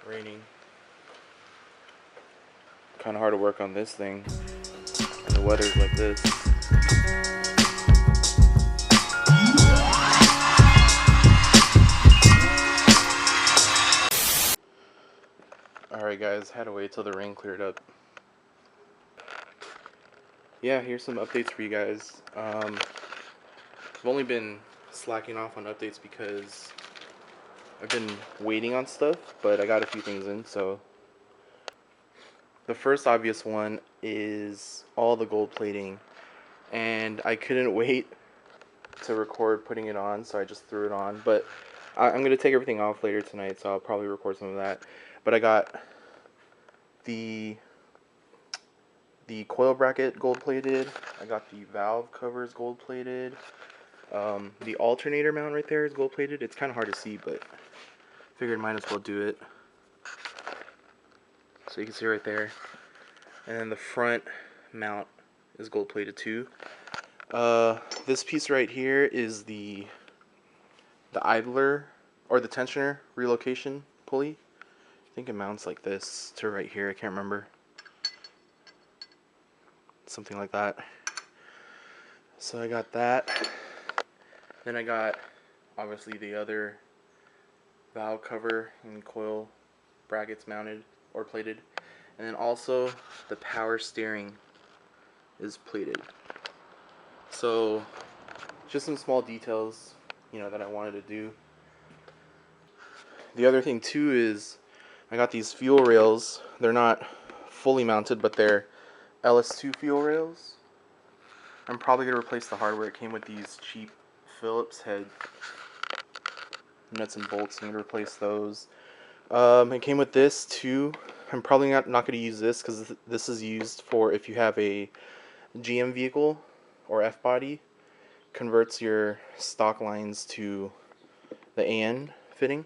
raining. Kind of hard to work on this thing. And the weather's like this. Alright guys, had to wait till the rain cleared up. Yeah, here's some updates for you guys. I've only been slacking off on updates because I've been waiting on stuff, but I got a few things in, so. The first obvious one is all the gold plating, and I couldn't wait to record putting it on, so I just threw it on, but I'm going to take everything off later tonight, so I'll probably record some of that. But I got the coil bracket gold plated, I got the valve covers gold plated, the alternator mount right there is gold plated. It's kind of hard to see, but figured might as well do it. So you can see right there. And then the front mount is gold plated too. This piece right here is the idler or the tensioner relocation pulley. I think it mounts like this to right here. I can't remember. Something like that. So I got that. Then I got obviously the other valve cover and coil brackets mounted or plated. And then also the power steering is plated. So just some small details, you know, that I wanted to do. The other thing too is I got these fuel rails. They're not fully mounted, but they're LS2 fuel rails. I'm probably going to replace the hardware. It came with these cheap Phillips head nuts and bolts. I'm going to replace those. It came with this too. I'm probably not going to use this because this is used for if you have a GM vehicle or F-body. Converts your stock lines to the AN fitting.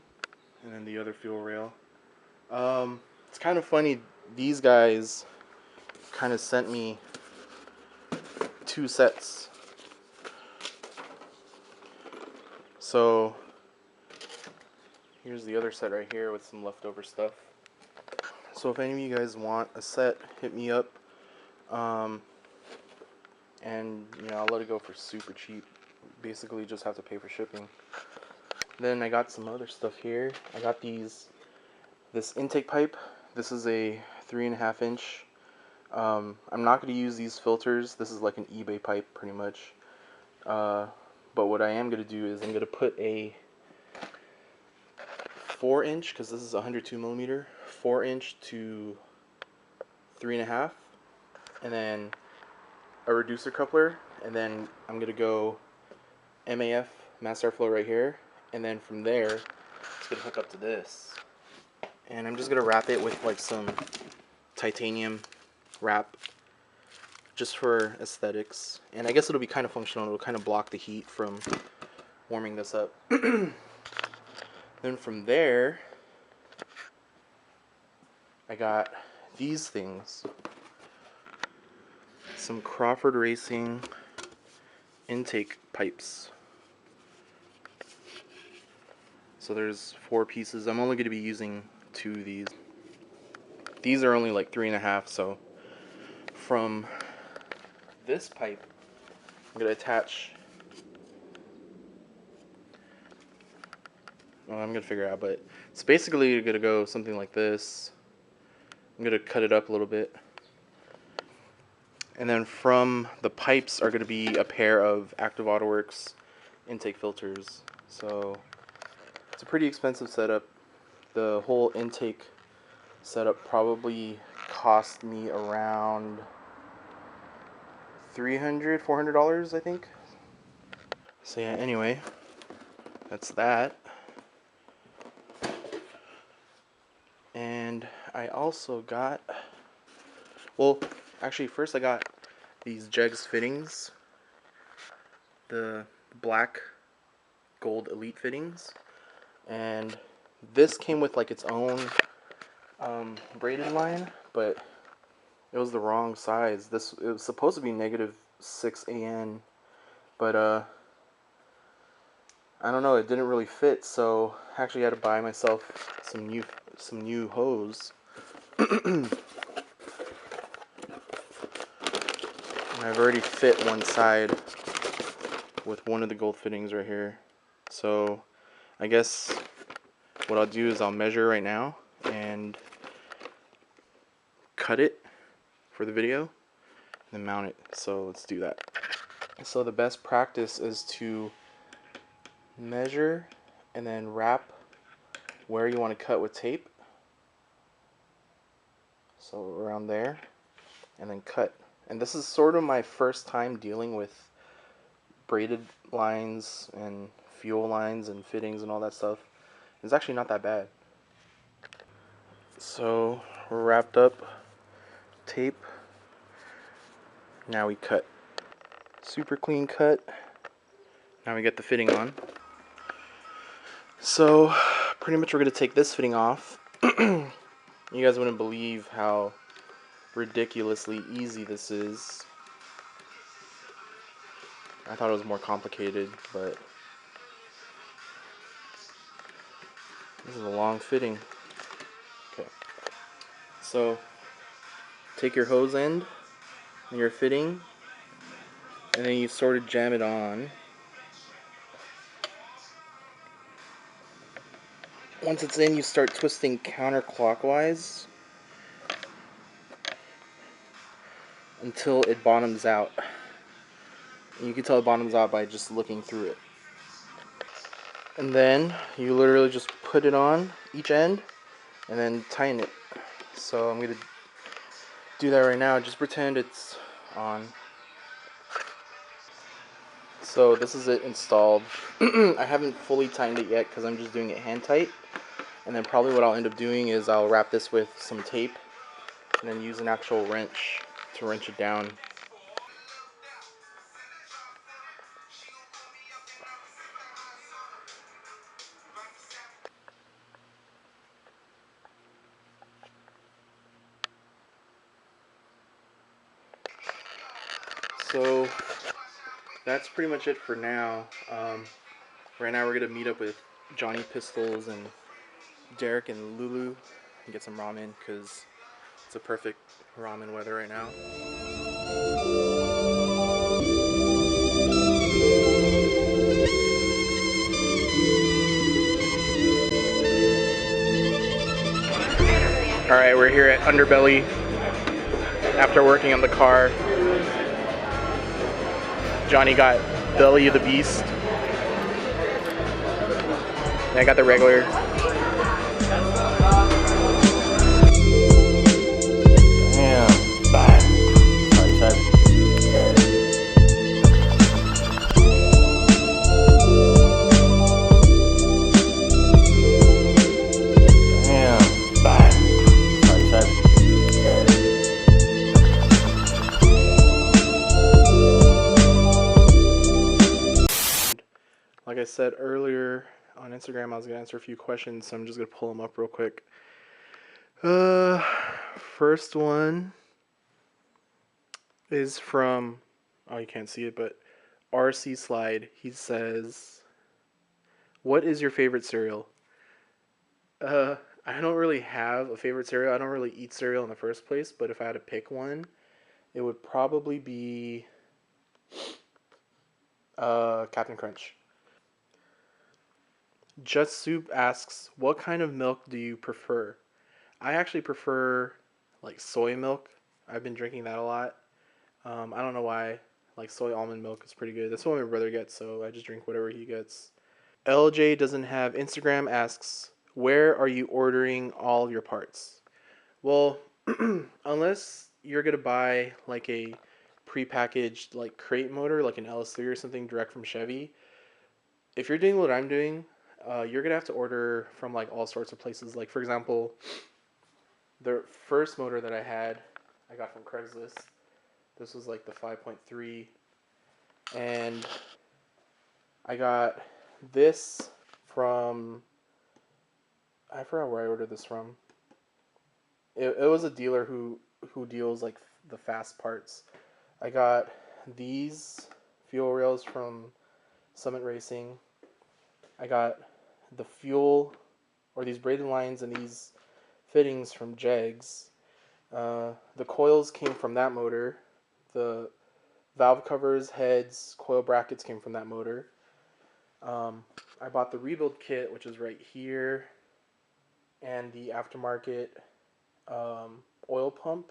And then the other fuel rail. It's kind of funny. These guys kind of sent me 2 sets. So here's the other set right here with some leftover stuff. So if any of you guys want a set, hit me up. And you know, I'll let it go for super cheap. Basically just have to pay for shipping. Then I got some other stuff here. I got this intake pipe. This is a 3.5 inch. I'm not going to use these filters. This is like an eBay pipe pretty much. But what I am going to do is I'm going to put a 4 inch, because this is 102 millimeter, 4 inch to 3.5, and then a reducer coupler, and then I'm going to go MAF, mass airflow right here, and then from there it's going to hook up to this. And I'm just going to wrap it with like some titanium wrap just for aesthetics, and I guess it'll be kind of functional. It'll kind of block the heat from warming this up. Then from there I got these things, some Crawford Racing intake pipes. So there's 4 pieces. I'm only going to be using 2 of these. These are only like 3.5, so from this pipe I'm going to attach, well, I'm going to figure it out, but it's basically going to go something like this. I'm going to cut it up a little bit. And then from the pipes are going to be a pair of Active AutoWorks intake filters. So it's a pretty expensive setup. The whole intake setup probably cost me around $300–400, I think. So yeah, anyway, that's that. And I also got, well, actually first I got these Jegs fittings, the black gold elite fittings, and this came with like its own braided line, but it was the wrong size. It was supposed to be -6 AN, but I don't know, it didn't really fit, so I actually had to buy myself some new hose. And I've already fit one side with one of the gold fittings right here. So I guess what I'll do is I'll measure right now and cut it for the video and then mount it. So let's do that. So the best practice is to measure and then wrap where you want to cut with tape. So around there, and then cut. And this is sort of my first time dealing with braided lines and fuel lines and fittings and all that stuff. It's actually not that bad. So we're wrapped up, tape. Now we cut. Super clean cut. Now we get the fitting on. So pretty much we're gonna take this fitting off. You guys wouldn't believe how ridiculously easy this is. I thought it was more complicated, but this is a long fitting. Okay. So take your hose end and your fitting, and then you sort of jam it on. Once it's in, you start twisting counterclockwise until it bottoms out. And you can tell it bottoms out by just looking through it. And then you literally just put it on each end and then tighten it. So I'm going to do that right now. Just pretend it's on. So this is it installed. I haven't fully tightened it yet because I'm just doing it hand tight. And then probably what I'll end up doing is I'll wrap this with some tape and then use an actual wrench to wrench it down. So that's pretty much it for now. Right now we're gonna meet up with Johnny Pistols and Derek and Lulu and get some ramen because it's a perfect ramen weather right now. Alright, we're here at Underbelly after working on the car. Johnny got Belly of the Beast. And I got the regular. Like I said earlier on Instagram, I was going to answer a few questions, so I'm just going to pull them up real quick. First one is from, oh, you can't see it, but RC Slide. He says, what is your favorite cereal? I don't really have a favorite cereal. I don't really eat cereal in the first place, but if I had to pick one, it would probably be Captain Crunch. Just Soup asks, what kind of milk do you prefer? I actually prefer like soy milk. I've been drinking that a lot. I don't know why. Like soy almond milk is pretty good. That's what my brother gets, so I just drink whatever he gets. LJ doesn't have Instagram asks, where are you ordering all your parts? Well, unless you're going to buy like a prepackaged like crate motor, like an LS3 or something direct from Chevy, if you're doing what I'm doing, you're going to have to order from like all sorts of places. Like for example, the first motor that I had, I got from Craigslist. This was like the 5.3, and I got this from, I forgot where I ordered this from. It was a dealer who deals like the fast parts. I got these fuel rails from Summit Racing. I got the fuel, or these braided lines and these fittings from Jegs. The coils came from that motor. The valve covers, heads, coil brackets came from that motor. I bought the rebuild kit, which is right here, and the aftermarket oil pump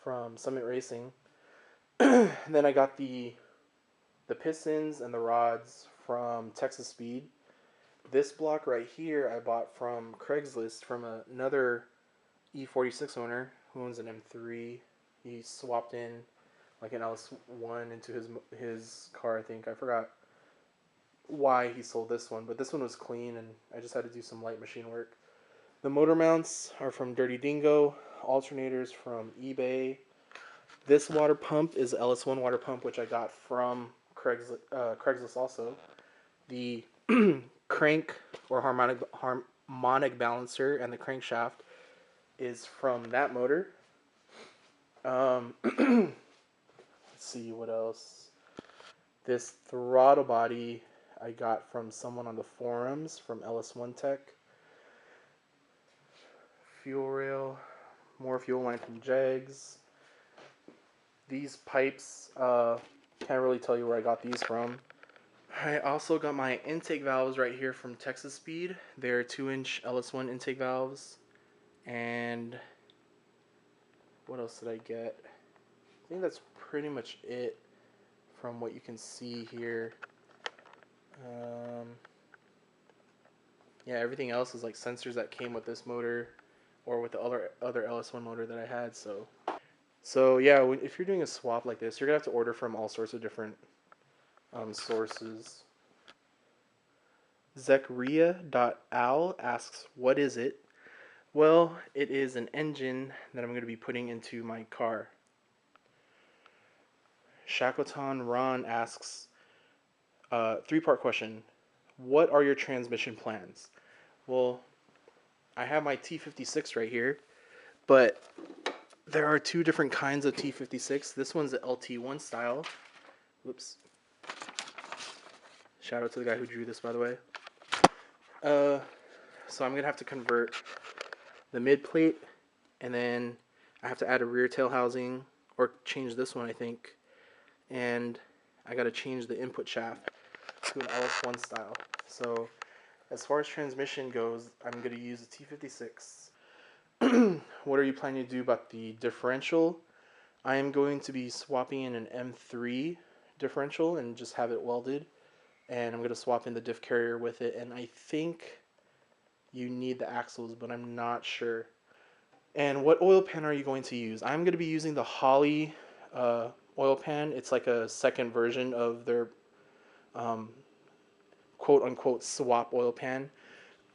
from Summit Racing. And then I got the pistons and the rods from Texas Speed. This block right here I bought from Craigslist from another E46 owner who owns an M3. He swapped in like an LS1 into his car, I think. I forgot why he sold this one, but this one was clean and I just had to do some light machine work. The motor mounts are from Dirty Dingo, alternators from eBay. This water pump is LS1 water pump, which I got from Craigslist also. The crank or harmonic balancer and the crankshaft is from that motor. Let's see what else. This throttle body I got from someone on the forums from LS1 Tech. Fuel rail, more fuel line from Jegs. These pipes, can't really tell you where I got these from. I also got my intake valves right here from Texas Speed. They're 2-inch LS1 intake valves. And what else did I get? I think that's pretty much it from what you can see here. Yeah, everything else is like sensors that came with this motor or with the other LS1 motor that I had. So yeah, if you're doing a swap like this, you're gonna have to order from all sorts of different sources. Zechariah.al asks, what is it? Well, it is an engine that I'm going to be putting into my car. Shackleton Ron asks, 3-part question. What are your transmission plans? Well, I have my T56 right here, but there are 2 different kinds of T56. This one's the LT1 style. Whoops. Shout out to the guy who drew this, by the way. So I'm going to have to convert the mid plate, and then I have to add a rear tail housing, or change this one, I think. And I got to change the input shaft to an LS1 style. So as far as transmission goes, I'm going to use a T56. What are you planning to do about the differential? I am going to be swapping in an M3 differential and just have it welded. And I'm going to swap in the diff carrier with it. And I think you need the axles, but I'm not sure. And what oil pan are you going to use? I'm going to be using the Holley oil pan. It's like a second version of their quote-unquote swap oil pan.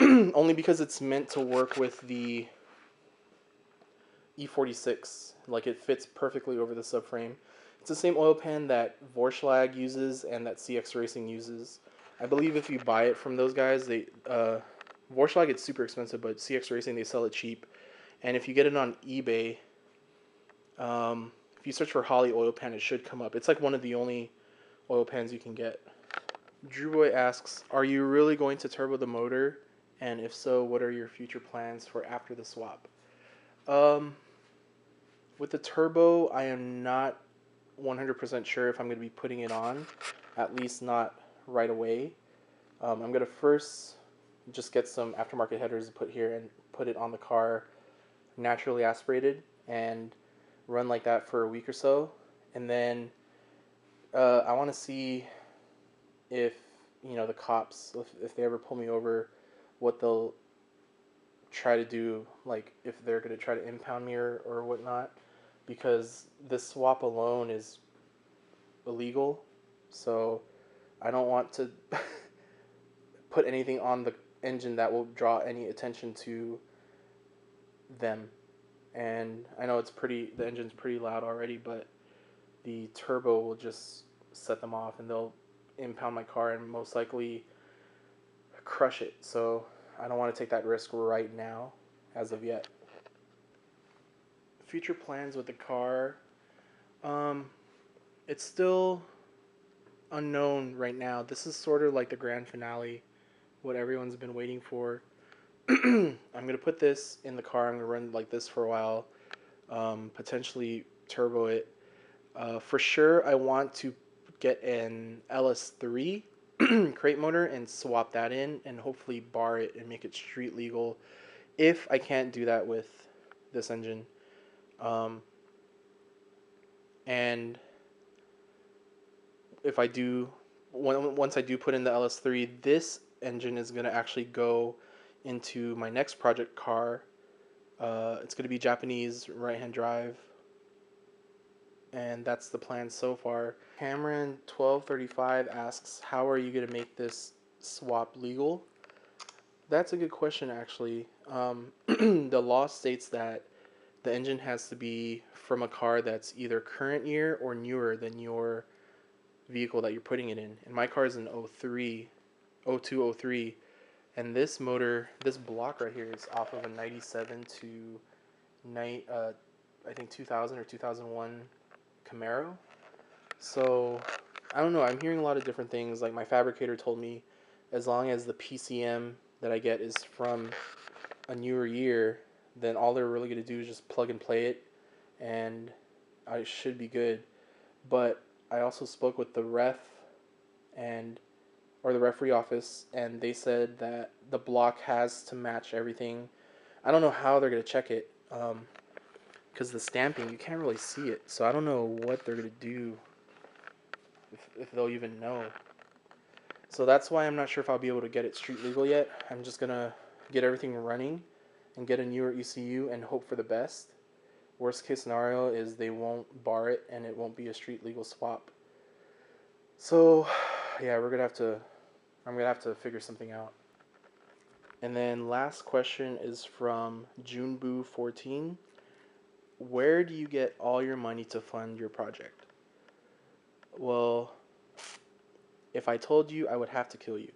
Only because it's meant to work with the E46. Like, it fits perfectly over the subframe. It's the same oil pan that Vorschlag uses and that CX Racing uses. I believe if you buy it from those guys, Vorschlag, it's super expensive, but CX Racing, they sell it cheap. And if you get it on eBay, if you search for Holley oil pan, it should come up. It's like one of the only oil pans you can get. Drew Boy asks, are you really going to turbo the motor? And if so, what are your future plans for after the swap? With the turbo, I am not 100% sure if I'm going to be putting it on, at least not right away. I'm going to first just get some aftermarket headers to put here and put it on the car naturally aspirated and run like that for a week or so. And then I want to see if, the cops, if they ever pull me over, what they'll try to do, like if they're going to try to impound me or whatnot, because this swap alone is illegal. So I don't want to put anything on the engine that will draw any attention to them. And I know the engine's pretty loud already, but the turbo will just set them off and they'll impound my car and most likely crush it. So I don't want to take that risk right now, as of yet. Future plans with the car, it's still unknown right now. This is sort of like the grand finale what everyone's been waiting for. I'm gonna put this in the car. I'm gonna run like this for a while, potentially turbo it. For sure, I want to get an LS3 crate motor and swap that in, and hopefully bar it and make it street legal. If I can't do that with this engine, um, and if I do, once I do put in the LS3, this engine is gonna actually go into my next project car. It's gonna be Japanese right-hand drive, and that's the plan so far. Cameron 1235 asks, how are you gonna make this swap legal? That's a good question, actually. The law states that the engine has to be from a car that's either current year or newer than your vehicle that you're putting it in. And my car is an 03, 02, 03, and this motor, this block right here is off of a 97 to I think 2000 or 2001 Camaro. So I don't know. I'm hearing a lot of different things. Like my fabricator told me, as long as the PCM that I get is from a newer year, then all they're really gonna do is just plug and play it, and I should be good. But I also spoke with the ref and or the referee office, and they said that the block has to match everything. I don't know how they're gonna check it, because the stamping, you can't really see it. So I don't know what they're gonna do, if they'll even know. So that's why I'm not sure if I'll be able to get it street legal yet. I'm just gonna get everything running and get a newer ECU and hope for the best. Worst case scenario is they won't bar it and it won't be a street legal swap. So yeah, I'm gonna have to figure something out. And then last question is from Juneboo14. Where do you get all your money to fund your project? Well, if I told you, I would have to kill you.